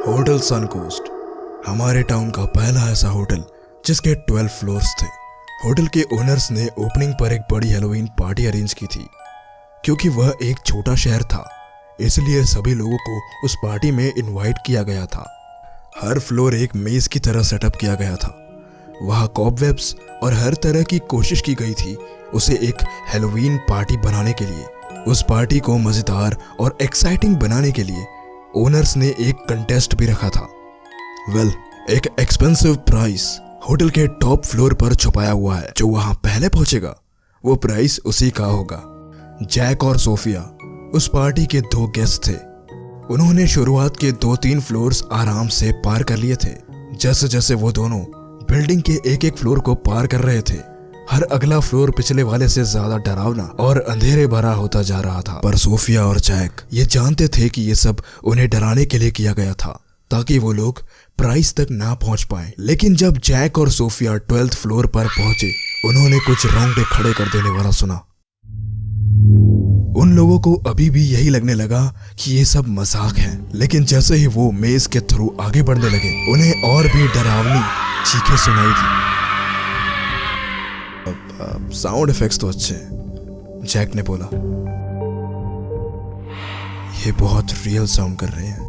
Hotel सनकोस्ट हमारे town का पहला ऐसा होटल जिसके 12 फ्लोर्स थे। होटल के ओनर्स ने ओपनिंग पर एक बड़ी हैलोवीन पार्टी अरेंज की थी। क्योंकि वह एक छोटा शहर था, इसलिए सभी लोगों को उस पार्टी में इनवाइट किया गया था। हर फ्लोर एक मेज की तरह सेटअप किया गया था। वहाँ कॉबवेब्स और हर तरह की कोशिश की गई थी उसे एक हैलोवीन पार्टी बनाने के लिए। उस पार्टी को मजेदार और एक्साइटिंग बनाने के लिए ओनर्स ने एक कंटेस्ट भी रखा था। एक एक्सपेंसिव प्राइस होटल के टॉप फ्लोर पर छुपाया हुआ है। जो वहां पहले पहुंचेगा वो प्राइस उसी का होगा। जैक और सोफिया उस पार्टी के 2 गेस्ट थे। उन्होंने शुरुआत के 2-3 फ्लोर्स आराम से पार कर लिए थे। जैसे जैसे वो दोनों बिल्डिंग के एक फ्लोर को पार कर रहे थे, हर अगला फ्लोर पिछले वाले से ज्यादा डरावना और अंधेरे भरा होता जा रहा था। पर सोफिया और जैक ये जानते थे कि ये सब उन्हें डराने के लिए किया गया था, ताकि वो लोग प्राइस तक ना पहुंच पाए। लेकिन जब जैक और सोफिया 12th फ्लोर पर पहुंचे, उन्होंने कुछ रोंगटे खड़े कर देने वाला सुना। उन लोगों को अभी भी यही लगने लगा कि ये सब मजाक है, लेकिन जैसे ही वो मेज के थ्रू आगे बढ़ने लगे, उन्हें और भी डरावनी चीखें सुनाई दी। साउंड इफेक्ट्स तो अच्छे हैं, जैक ने बोला। ये बहुत रियल साउंड कर रहे हैं।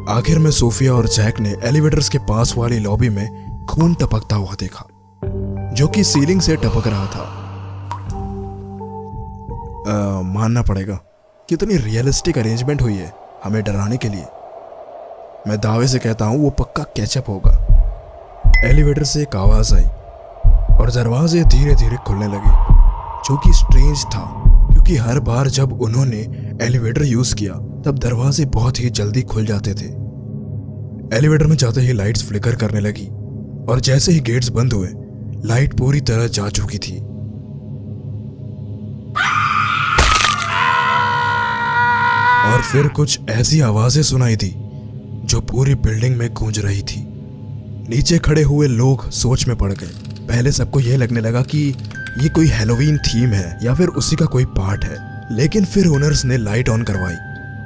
आखिर में सोफिया और जैक ने एलिवेटर्स के पास वाली लॉबी में खून टपकता हुआ देखा, जो कि सीलिंग से टपक रहा था। मानना पड़ेगा, कितनी रियलिस्टिक अरेंजमेंट हुई है हमें डराने के लिए। मैं दावे से कहता हूं वो पक्का कैचअप होगा। एलिवेटर से एक आवाज आई और दरवाजे धीरे धीरे खुलने लगे, जो कि स्ट्रेंज था, क्योंकि हर बार जब उन्होंने एलिवेटर यूज किया तब दरवाजे बहुत ही जल्दी खुल जाते थे। एलिवेटर में जाते ही लाइट्स फ्लिकर करने लगी और जैसे ही गेट्स बंद हुए, लाइट पूरी तरह जा चुकी थी। और फिर कुछ ऐसी आवाजें सुनाई दी जो पूरी बिल्डिंग में गूंज रही थी। नीचे खड़े हुए लोग सोच में पड़ गए। पहले सबको यह लगने लगा कि ये कोई हैलोवीन थीम है या फिर उसी का कोई पार्ट है, लेकिन फिर ओनर्स ने लाइट ऑन करवाई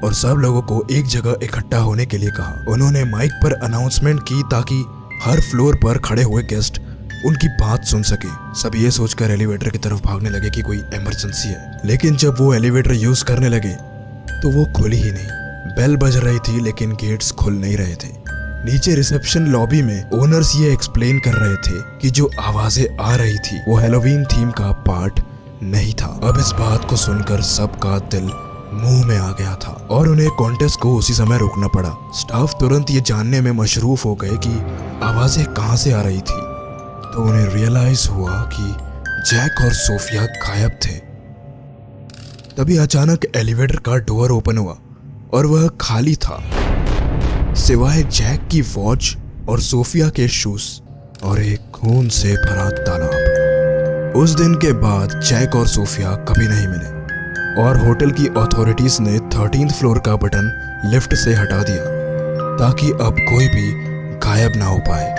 और सब लोगों को एक जगह इकट्ठा होने के लिए कहा। उन्होंने माइक पर अनाउंसमेंट की ताकि हर फ्लोर पर खड़े हुए गेस्ट उनकी बात सुन सके। सब ये सोचकर एलिवेटर की तरफ भागने लगे कि कोई इमरजेंसी है, लेकिन जब वो एलिवेटर यूज करने लगे तो वो खुली ही नहीं। बेल बज रही थी लेकिन गेट्स खुल नहीं रहे थे। नीचे रिसेप्शन लॉबी में ओनर्स ये एक्सप्लेन कर रहे थे कि जो आवाजें आ रही थी वो हैलोवीन थीम का पार्ट नहीं था। अब इस बात को सुनकर सबका दिल मुंह में आ गया था और उन्हें कॉन्टेस्ट को उसी समय रोकना पड़ा। स्टाफ तुरंत ये जानने में मशरूफ हो गए कि आवाजें कहां से आ रही थी। तो उन्हें रियलाइज हुआ कि जैक और सोफिया गायब थे। तभी अचानक एलिवेटर का डोर ओपन हुआ और वह खाली था, सिवाय जैक की वॉच और सोफिया के शूज और एक खून से भरा तालाब। उस दिन के बाद जैक और सोफिया कभी नहीं मिले और होटल की अथॉरिटीज ने 13th फ्लोर का बटन लिफ्ट से हटा दिया ताकि अब कोई भी गायब ना हो पाए।